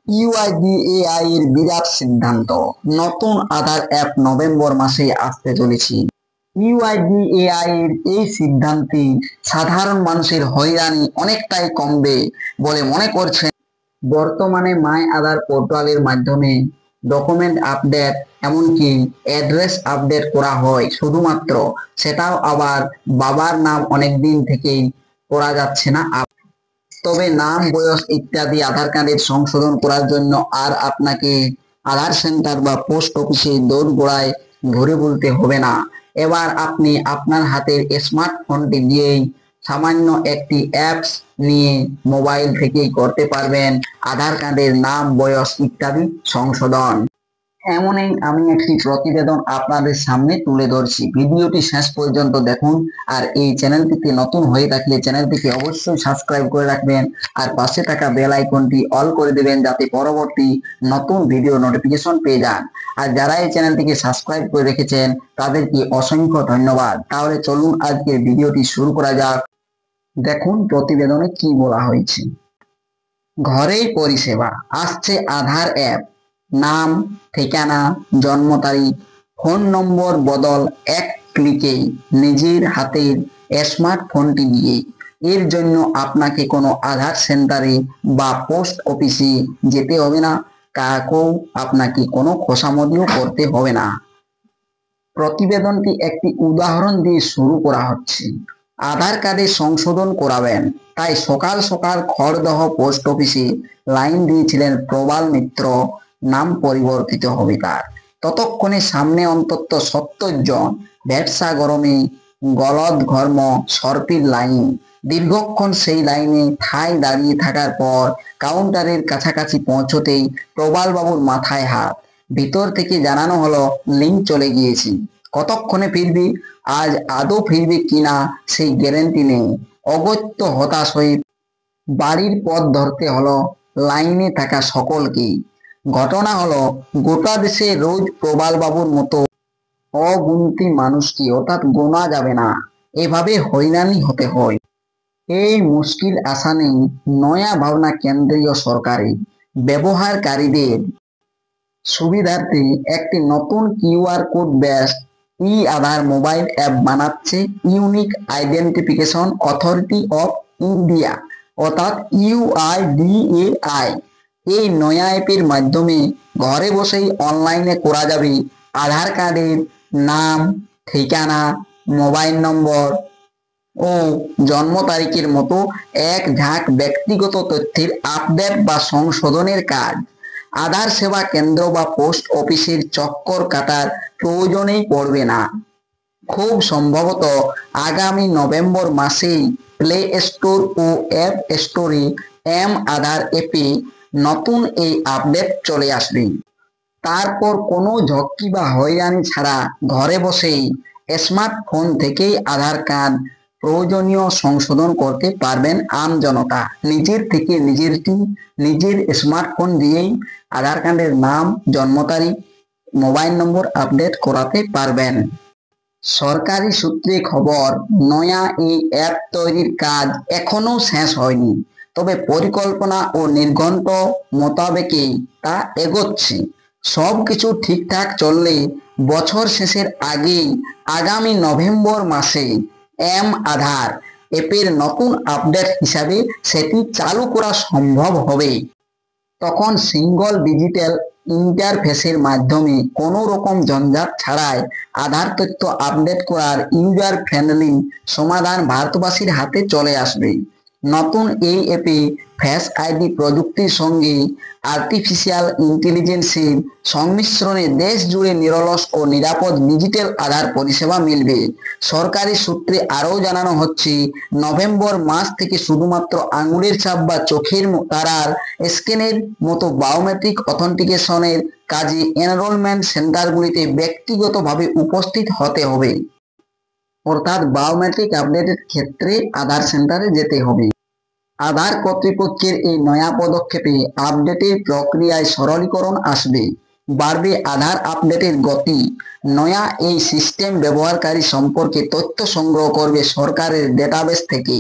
UIDAI এর বিরাট সিদ্ধান্ত, নতুন আধার অ্যাপ নভেম্বর মাসে আসতে চলেছে। ইউআইডিএআই এর এই সিদ্ধান্তে সাধারণ মানুষের হয়রানি অনেকটাই কমবে বলে মনে করছেন। বর্তমানে মাই আধার পোর্টালের মাধ্যমে ডকুমেন্ট আপডেট, এমনকি অ্যাড্রেস আপডেট করা হয় শুধুমাত্র, সেটাও আবার বাবার নাম অনেকদিন থেকেই করা যাচ্ছে না। তবে নাম, বয়স ইত্যাদি আধার কার্ডের সংশোধন করার জন্য আর আপনাকে আধার সেন্টার বা পোস্ট অফিসে দৌড়গোড়ায় ঘুরে বলতে হবে না। এবার আপনি আপনার হাতের স্মার্টফোনটি দিয়েই সামান্য একটি অ্যাপস নিয়ে মোবাইল থেকেই করতে পারবেন আধার কার্ডের নাম, বয়স ইত্যাদি সংশোধন। এমনই আমি একটি প্রতিবেদন আপনাদের সামনে তুলে ধরছি, ভিডিওটি শেষ পর্যন্ত দেখুন। আর এই চ্যানেলটিতে নতুন হয়ে থাকলে চ্যানেলটিকে অবশ্যই সাবস্ক্রাইব করে রাখবেন আর পাশে থাকা বেল আইকনটি অল করে দেবেন, যাতে পরবর্তী নতুন ভিডিও নোটিফিকেশন পেয়ে যান। আর যারা এই চ্যানেলটিকে সাবস্ক্রাইব করে রেখেছেন তাদেরকে অসংখ্য ধন্যবাদ। তাহলে চলুন আজকের ভিডিওটি শুরু করা যাক। দেখুন প্রতিবেদনে কি বলা হয়েছে। ঘরেই পরিষেবা আসছে আধার অ্যাপ, নাম, ঠিকানা, জন্ম তারিখ, ফোন নম্বর বদল এক ক্লিকেই, নিজের হাতের স্মার্টফোনটি দিয়ে। এর জন্য আপনাকে কোনো আধার সেন্টারে বা পোস্ট অফিসে যেতে হবে না, কাউকেও আপনাকে কোনো খোসামদিও করতে হবে না। প্রতিবেদনটি একটি উদাহরণ দিয়ে শুরু করা হচ্ছে। আধার কার্ডে সংশোধন করাবেন, তাই সকাল সকাল খড়দহ পোস্ট অফিসে লাইন দিয়েছিলেন প্রবাল মিত্র। নাম পরিবর্তিত হবে তার। ততক্ষণে সামনে অন্তত 70 জন ব্যবসা গরমে গলদ ঘর্ম সর্পির লাইন। দীর্ঘক্ষণ সেই লাইনে ঠায় দাঁড়িয়ে থাকার পর কাউন্টারের কাছাকাছি পৌঁছতেই প্রবাল বাবুর মাথায় হাত। ভিতর থেকে জানানো হলো লিঙ্ক চলে গিয়েছি। কতক্ষণে ফিরবি? আজ আদৌ ফিরবি কিনা সেই গ্যারেন্টি নেই। অগত্য হতাশ হয়ে বাড়ির পথ ধরতে হলো লাইনে থাকা সকলকেই। ঘটনা হলো, গোটা দেশে রোজ প্রবাল বাবুর মতো অগুন্তি মানুষকে, অর্থাৎ গোনা যাবে না, এভাবে হয়রানি হতে হয়। এই মুশকিল আসানেই নয়া ভাবনা কেন্দ্রীয় সরকারের ব্যবহারকারীদের সুবিধার্থে একটি নতুন কিউআর কোড বেস ই আধার মোবাইল অ্যাপ বানাচ্ছে unique identification authority of India, অর্থাৎ ইউআইডিএআই। এই নয়া অ্যাপের মাধ্যমে ঘরে বসেই অনলাইনে করা যাবে আধার কার্ডের নাম, ঠিকানা, মোবাইল নম্বর ও জন্ম তারিখের মতো এক ঝাঁক ব্যক্তিগত তথ্যের আপডেট বা সংশোধনের কাজ। আধার সেবা কেন্দ্র বা পোস্ট অফিসের চক্কর কাটার প্রয়োজনেই পড়বে না। খুব সম্ভবত আগামী নভেম্বর মাসেই প্লে স্টোর ও অ্যাপ স্টোরে আধার অ্যাপে নতুন এই আপডেট চলে আসবে। তারপর কোনো ঝক্কি বা হয়রানি ছাড়া ঘরে বসেই স্মার্টফোন থেকেই আধার কার্ড প্রয়োজনীয় সংশোধন করতে পারবেন আমজনতা। নিজের থেকে নিজের স্মার্টফোন দিয়েই আধার কার্ডের নাম, জন্ম তারিখ, মোবাইল নম্বর আপডেট করাতে পারবেন। সরকারি সূত্রে খবর, নয়া এই অ্যাপ তৈরির কাজ এখনো শেষ হয়নি, তবে পরিকল্পনা ও নির্ঘণ্ট মোতাবেকই তা এগোচ্ছে। সবকিছু ঠিকঠাক চললে বছর শেষের আগেই আগামী নভেম্বর মাসে আধার অ্যাপের নতুন আপডেট হিসাবে সেটি চালু করা সম্ভব হবে। তখন সিঙ্গল ডিজিটাল ইন্টারফেসের মাধ্যমে কোনো রকম ঝঞ্ঝাট ছাড়াই আধার তথ্য আপডেট করার ইউজার ফ্রেন্ডলি সমাধান ভারতবাসীর হাতে চলে আসবে। নতুন এই অ্যাপে ফেস আইডি প্রযুক্তির সঙ্গে আর্টিফিশিয়াল ইন্টেলিজেন্সের সংমিশ্রণে দেশ জুড়ে নিরলস ও নিরাপদ ডিজিটাল আধার পরিষেবা মিলবে। সরকারি সূত্রে আরও জানানো হচ্ছে, নভেম্বর মাস থেকে শুধুমাত্র আঙুলের ছাপ বা চোখের তারার স্ক্যানের মতো বায়োমেট্রিক অথেন্টিকেশনের কাজে এনরোলমেন্ট সেন্টারগুলিতে ব্যক্তিগতভাবে উপস্থিত হতে হবে, অর্থাৎ বায়োমেট্রিক আপডেটের ক্ষেত্রে আধার সেন্টারে যেতে হবে। আধার কর্তৃপক্ষের এই নয়া পদক্ষেপে আপডেটের প্রক্রিয়ায় সরলীকরণ আসবে, বাড়বে আধার আপডেটের গতি। নয়া এই সিস্টেম ব্যবহারকারী সম্পর্কে তথ্য সংগ্রহ করবে সরকারের ডেটাবেস থেকে।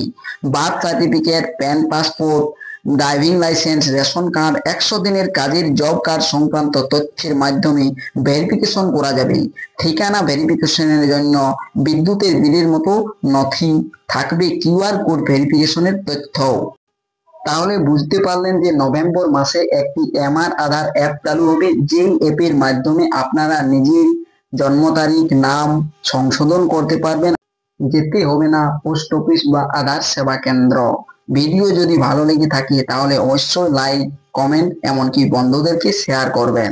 Birth certificate, pan, passport, driving licence, ration card, 100 দিনের কাজের জব কার্ড সংক্রান্ত তথ্যের মাধ্যমে ভেরিফিকেশন করা যাবে। ঠিকানা ভেরিফিকেশনের জন্য বিদ্যুতের বিলের মতো নথি থাকবে, কিউআর কোড ভেরিফিকেশনের তথ্য। তাহলে বুঝতে পারলেন যে নভেম্বর মাসে একটি আমার আধার অ্যাপ চালু হবে, যেই অ্যাপের মাধ্যমে আপনারা নিজের জন্ম তারিখ, নাম সংশোধন করতে পারবেন। যেতে হবে না পোস্ট অফিস বা আধার সেবা কেন্দ্র। ভিডিও যদি ভালো লেগে থাকে তাহলে অবশ্যই লাইক, কমেন্ট এমনকি বন্ধুদেরকে শেয়ার করবেন।